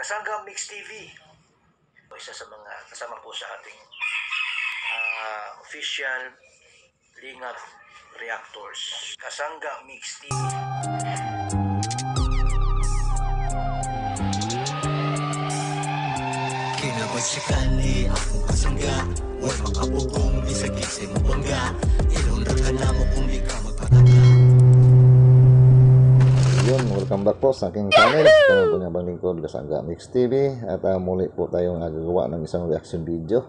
Kasangga Mix TV. Isa sa mga kasama po sa ating official Lingap Reactors. Kasangga Mix TV. Kinabagsikali akong kasangga, huwag makapugong bisagin sa imong bangga. Ilunra ka na mo kung di ka magpataka. Yun, welcome back po sa aking channel. Ito po niya bang lingkod, Kasangga Mix TV. At muli po tayong gagawa ng isang reaction video.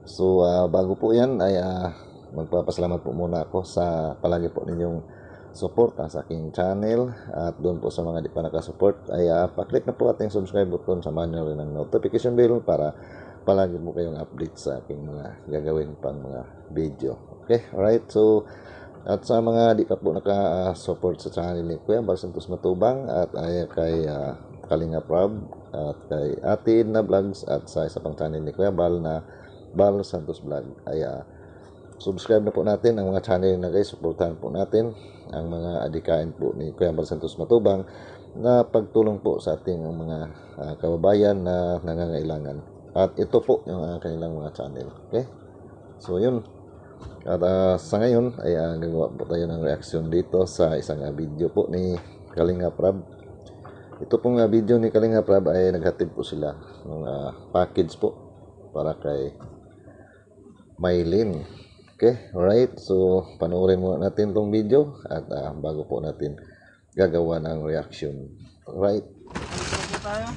So bago po yan ay magpapasalamat po muna ako sa palagi po ninyong support sa aking channel. At doon po sa mga di pa nakasupport ay paklik na po ating subscribe button, samahan nyo rin ng notification bell para palagi mo kayong update sa aking mga gagawin pang mga video. Okay, alright, so at sa mga di pa po naka-support sa channel ni Kuya Bal Santos Matubang at ay kay Kalinga Prab at kay Atin na Vlogs at sa isa pang channel ni Kuya Bal na Bal Santos Vlog ay subscribe na po natin ang mga channel na guys. Supportahan po natin ang mga adikain po ni Kuya Bal Santos Matubang na pagtulong po sa ating mga kababayan na nangangailangan. At ito po yung kanilang mga channel. Okay, so yun. At sa ngayon ay gagawa po tayo ng reaction dito sa isang video po ni Kalinga Prab. Ito pong video ni Kalinga Prab ay naghatid po sila ng package po para kay Maylin. Okay, alright, so panoorin muna natin tong video at bago po natin gagawa ng reaction. Alright, tayo.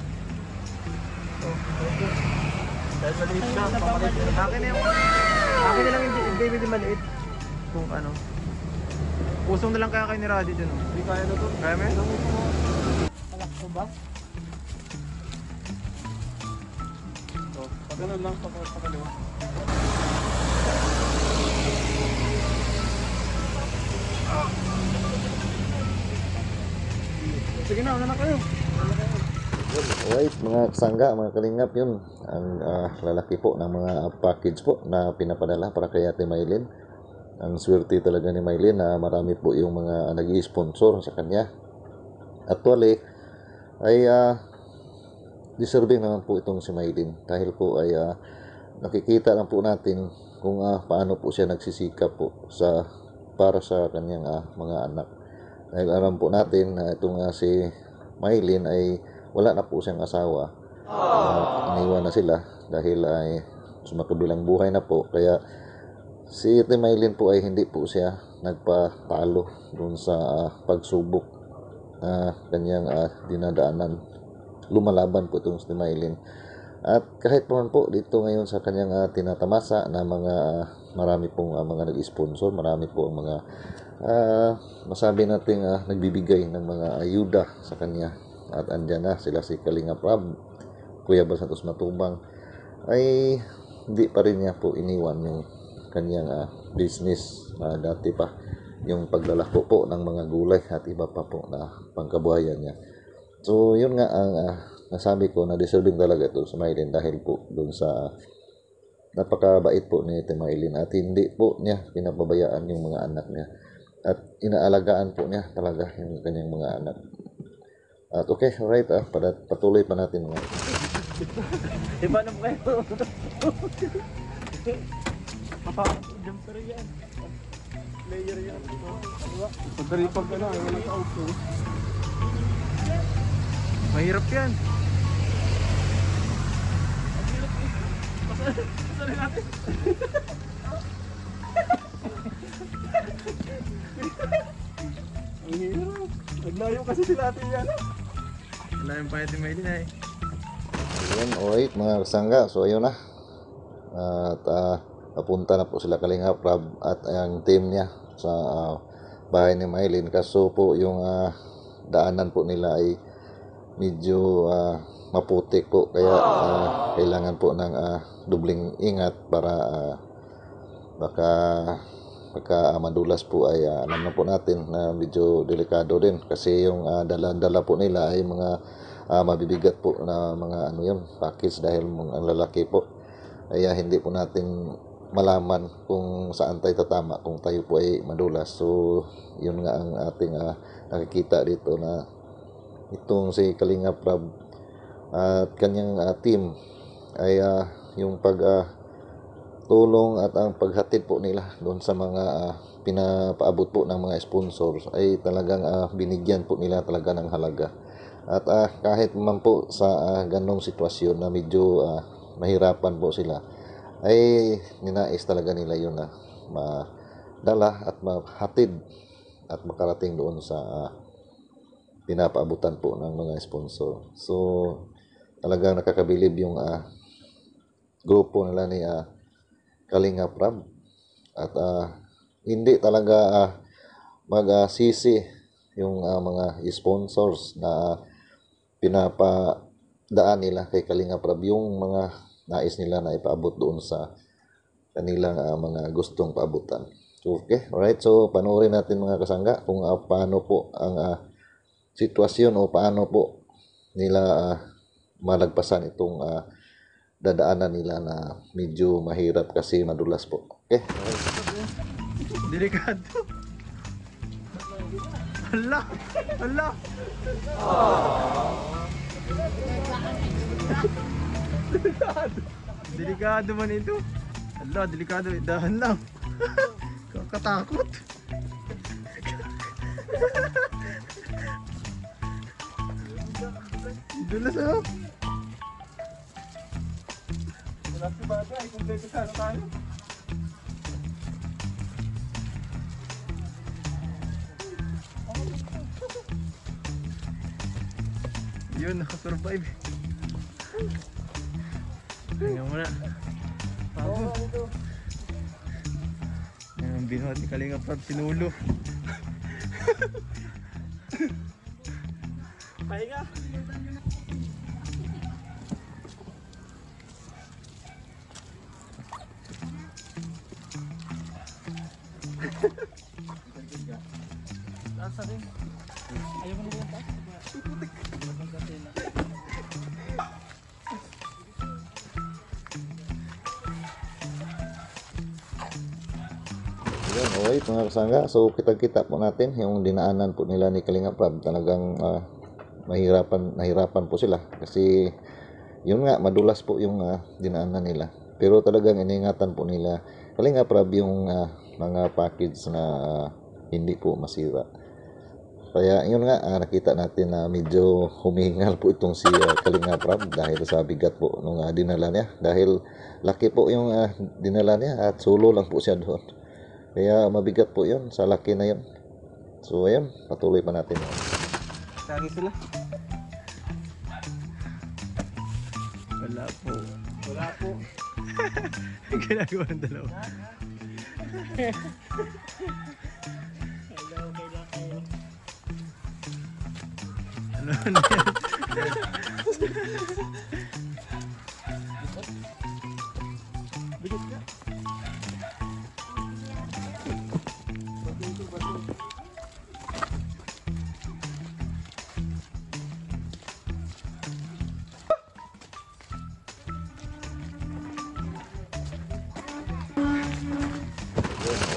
Dahil maliit siya, pamaliit. Akin na lang yung baby maliit. Kung ano. Pusong na lang kaya kayo ni Raddy dyan. Hindi kaya na to. Kaya mo? Palak ko ba? So, pagkanan lang, pagkaliwa. Sige na, una na kayo. alright mga kasangga, mga kalingap, yun ang lalaki po ng mga package po na pinapadala para kay Ate Maylin. Ang swerte talaga ni Maylin na marami po yung mga nag-i-sponsor sa kanya. Actually ay deserving naman po itong si Maylin dahil po ay nakikita lang po natin kung paano po siya nagsisikap po para sa kanyang mga anak. Dahil alam po natin na itong si Maylin ay wala na po siyang asawa. Iniwan na sila dahil ay sumakabilang buhay na po. Kaya si Ate Maylin po ay hindi po siya nagpatalo dun sa pagsubok na kanyang dinadaanan. Lumalaban po itong si Maylin. At kahit naman po dito ngayon sa kanyang tinatamasa na mga marami pong mga nag-sponsor, marami po ang mga masabi natin nagbibigay ng mga ayuda sa kanya. At andyan na sila si Kalinga Prab, Kuya Bal Santos Matubang ay hindi pa rin niya po iniwan yung kanyang business na dati pa, yung paglalako po ng mga gulay at iba pa po na pangkabuhayan niya. So yun nga ang nasabi ko na deserving talaga ito sa Maylin dahil po dun sa napakabait po ni Ate Maylin at hindi po niya pinapabayaan yung mga anak niya at inaalagaan po niya talaga yung kanyang mga anak. At okay, alright, patuloy pa natin mga. Iba na kayo. Jumper yan. Layer yan. Pagdari pag ano, walang ka-auto. Mahirap yan. Pasali natin. Ang hirap. Naglayo kasi sila natin yan. Wala yung pahit ni Maylin ay. Ayun, alright mga kasangga, so ayun na. At napunta na po sila Kalinga Prab at ang team niya sa bahay ni Maylin. Kaso po yung daanan po nila ay medyo maputik po. Kaya kailangan po ng dubling ingat para baka madulas po ay alam na po natin na medyo delikado din kasi yung dala-dala po nila ay mga mabibigat po na mga package dahil ang lalaki po ay hindi po natin malaman kung saan tayo tatama kung tayo po ay madulas. So yun nga ang ating nakikita dito na itong si Kalinga Prab at kanyang team ay yung tulong at ang paghatid po nila doon sa mga pinapaabot po ng mga sponsors ay talagang binigyan po nila talaga ng halaga. At kahit man po sa ganong sitwasyon na medyo mahirapan po sila, ay ninais talaga nila yun na madala at mahatid at makarating doon sa pinapaabutan po ng mga sponsor. So talagang nakakabilib yung grupo nila ni Kalingap Rab, at hindi talaga magsisi yung mga sponsors na pinapadaan nila kay Kalingap Rab yung mga nais nila na ipaabot doon sa kanilang mga gustong paabutan. So, okay, alright, so panoorin natin mga kasangga kung paano po ang sitwasyon o paano po nila malagpasan itong dadaanan nila na medyo mahirap kasi madulas po. Okay? Delikado. Hala! Hala! Delikado man ito. Hala, delikado. Dahan lang. Kakatakot. Dulas ah. Wala si bata, ay kumpleto sana tayo. Yun, nakasurvive. Tingnan mo na. Bago. Ang binuhat ni Kalingap Rab, sinulo. Pahinga. Nasa rin. Ayaw mo na lang pa? Puputik. Yan, alright mga kasangga. So kita-kita po natin yung dinaanan po nila ni Kalingap Rab. Talagang nahirapan po sila. Kasi yun nga, madulas po yung dinaanan nila. Pero talagang iningatan po nila Kalingap Rab yung mga package na hindi po masira. Kaya yun nga, nakita natin na medyo humihingal po itong si Kalingap Rab dahil sa bigat po nung dinala niya. Dahil laki po yung dinala niya at solo lang po siya doon. Kaya mabigat po yun sa laki na yun. So ayun, patuloy pa natin. Tagi sila. Wala po. Wala po. Ang ginagawa ng dalawa. Ano yan? Bigat ka.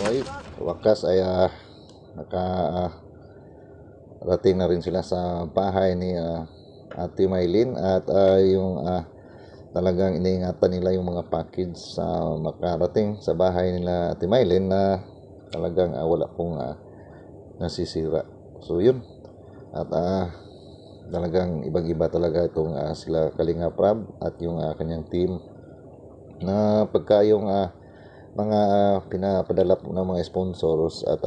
Okay, wakas ay nakarating na rin sila sa bahay ni Ate Maylin at yung talagang iniingatan nila yung mga package sa makarating sa bahay nila Ate Maylin na talagang wala pong nasisira. So yun, at talagang ibang-iba talaga itong sila Kalingap Rab at yung kanyang team na pagka yung mga pinapadala po ng mga sponsors at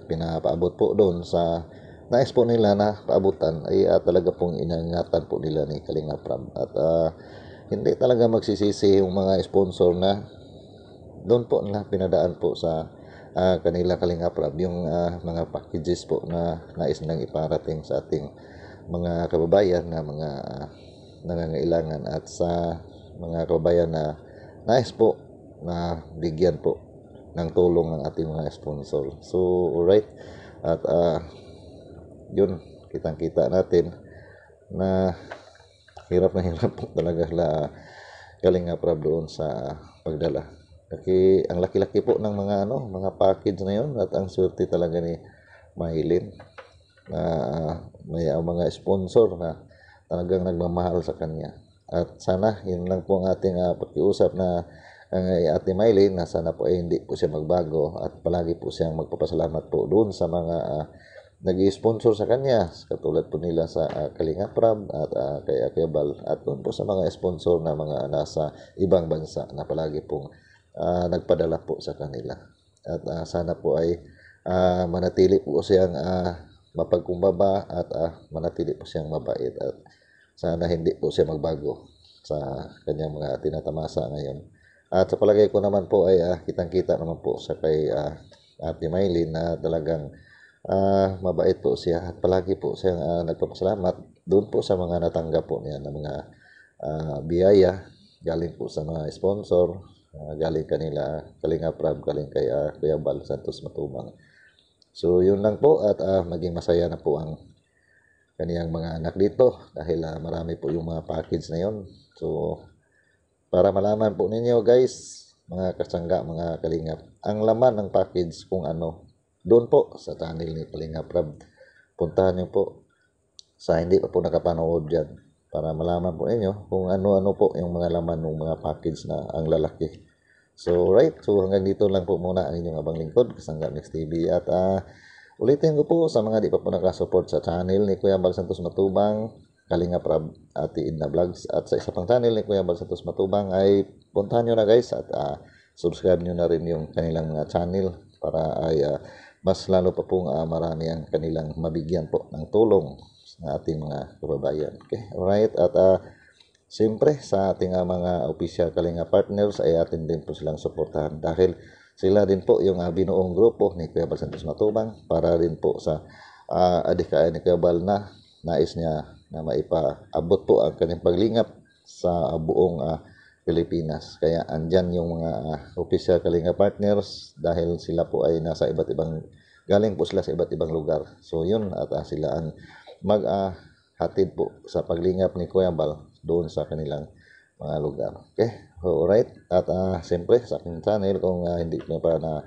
pinapaabot po doon sa nais po nila na paabutan ay talaga pong inangatan po nila ni Kalingap Rab. At hindi talaga magsisisi yung mga sponsor na doon po nila pinadaan po sa kanila Kalingap Rab yung mga packages po na nais nilang iparating sa ating mga kababayan na mga nangangailangan at sa mga kababayan na nais po na bigyan po ng tulong ng ating mga sponsor. So alright, at yun, kitang-kita natin na hirap na hirap po talaga la Kalingap Rab doon sa pagdala. Kasi ang laki-laki po ng mga package na yun, at ang swerte talaga ni Maylin na may mga sponsor na talagang nagmamahal sa kanya. At sana yun lang po ang ating pakiusap na Ate Mylene, na sana po ay hindi po siya magbago at palagi po siyang magpapasalamat po doon sa mga nag-i-sponsor sa kanya, katulad po nila sa Kalinga Prab at kay Kuya Bal, at doon po sa mga sponsor na mga nasa ibang bansa na palagi pong nagpadala po sa kanila. At sana po ay manatili po siyang mapagkumbaba at manatili po siyang mabait, at sana hindi po siya magbago sa kanyang mga tinatamasa ngayon. At sa palagay ko naman po ay kitang-kita naman po sa kay Ate Mylene na talagang mabait po siya, at palagi po siyang nagpapasalamat doon po sa mga natanggap po niya ng mga biyaya galing po sa mga sponsor, galing kanila Kalinga Prab, galing kay Kuya Bal Santos Matubang. So yun lang po, at maging masaya na po ang kaniyang mga anak dito dahil marami po yung mga package na yon. So para malaman po ninyo guys, mga kasangga, mga kalingap, ang laman ng package kung ano, doon po sa channel ni Kalinga Prab. Puntahan nyo po sa hindi pa po nakapanood dyan para malaman po ninyo kung ano-ano po yung mga laman ng mga package na ang lalaki. So right, so hanggang dito lang po muna ang inyong abang lingkod, Kasangga Mix TV. At ulitin ko po sa mga di pa po nakasupport sa channel ni Kuya Bal Santos Matubang, Kalinga Prab, Ate Edna Vlogs, at sa isa pang channel ni Kuya Bal Santos Matubang ay puntahan nyo na guys, at subscribe nyo na rin yung kanilang mga channel para ay mas lalo pa pong marami ang kanilang mabigyan po ng tulong sa ating mga kababayan. Okay, alright, at siyempre sa ating mga official Kalinga partners ay atin din po silang suportahan dahil sila din po yung binuong grupo ni Kuya Bal Santos Matubang para din po sa adhikain ni Kuya Bal na nais niya na maipaabot po ang kanyang paglingap sa buong Pilipinas. Kaya andyan yung mga official Kalinga partners dahil sila po ay nasa iba't ibang, galing po sila sa iba't ibang lugar. So yun, at sila ang hatid po sa paglingap ni Kuya Bal doon sa kanilang mga lugar. Okay, so alright, at siyempre sa aking channel, kung hindi nyo pa na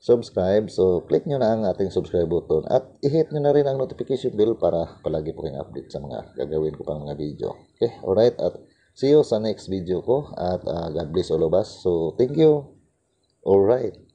subscribe, so click nyo na ang ating subscribe button at i-hit nyo na rin ang notification bell para palagi po kayong update sa mga gagawin ko pang mga video. Okay, alright, at see you sa next video ko, at God bless all of us. So thank you. Alright.